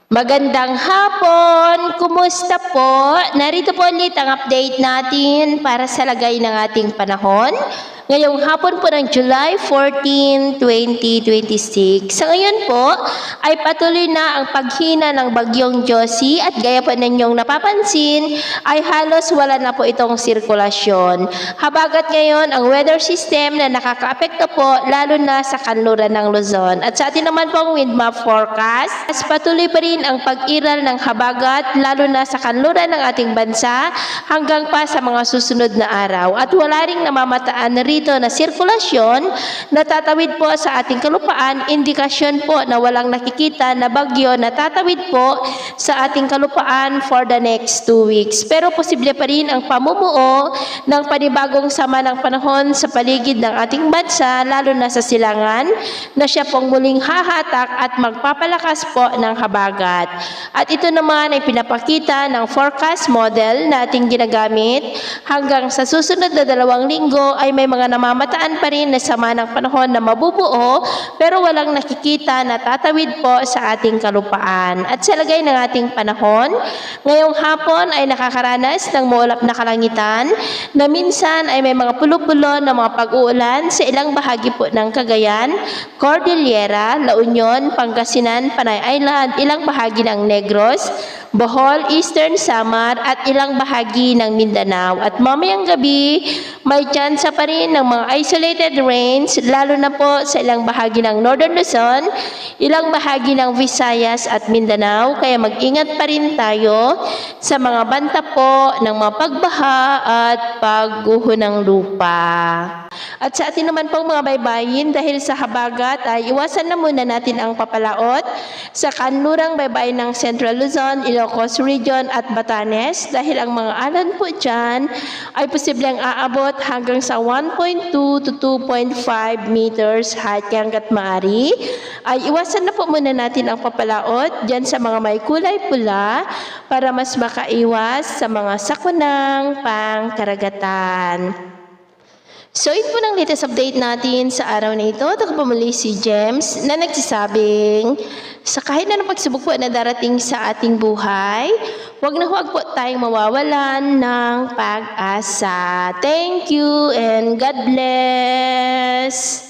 Magandang hapon! Kumusta po? Narito po ulit ang update natin para sa lagay ng ating panahon. Ngayong hapon po ng July 14, 2026. Sa ngayon po ay patuloy na ang paghina ng bagyong Josie at gaya po ninyong napapansin ay halos wala na po itong sirkulasyon. Habagat ngayon ang weather system na nakakaapekto po lalo na sa kanluran ng Luzon. At sa atin naman pong wind map forecast, patuloy pa rin ang pag-iral ng habagat lalo na sa kanluran ng ating bansa hanggang pa sa mga susunod na araw. At wala ring namamataan rito na sirkulasyon na tatawid po sa ating kalupaan, indikasyon po na walang nakikita na bagyo na tatawid po sa ating kalupaan for the next 2 weeks. Pero posible pa rin ang pamumuo ng panibagong sama ng panahon sa paligid ng ating bansa lalo na sa silangan na siya pong muling hahatak at magpapalakas po ng habagat. At ito naman ay pinapakita ng forecast model na ating ginagamit hanggang sa susunod na 2 linggo ay may mga namamataan pa rin na sama ng panahon na mabubuo pero walang nakikita na tatawid po sa ating kalupaan. At sa lagay ng ating panahon, ngayong hapon ay nakakaranas ng maulap na kalangitan na minsan ay may mga pulo-pulo na mga pag-uulan sa ilang bahagi po ng Cagayan, Cordillera, La Union, Pangasinan, Panay Island, ilang bahagi ng Negros, Bohol, Eastern Samar at ilang bahagi ng Mindanao. At mamayang gabi, may tsansa pa rin ng mga isolated rains, lalo na po sa ilang bahagi ng Northern Luzon, ilang bahagi ng Visayas at Mindanao. Kaya mag-ingat pa rin tayo sa mga banta po ng mga pagbaha at pagguho ng lupa. At sa atin naman pong mga baybayin, dahil sa habagat ay iwasan na muna natin ang papalaot sa kanlurang baybayin ng Central Luzon, Ilocos Region at Batanes dahil ang mga alon po dyan ay posibleng aabot hanggang sa 1.2 to 2.5 meters height. Kaya hanggat maaari ay iwasan na po muna natin ang papalaot dyan sa mga may kulay pula para mas makaiwas sa mga sakunang pangkaragatan. So, ito po ng latest update natin sa araw na ito. Ito po muli si James na nagsasabing sa kahit na pagsubok po na darating sa ating buhay, huwag na huwag po tayong mawawalan ng pag-asa. Thank you and God bless!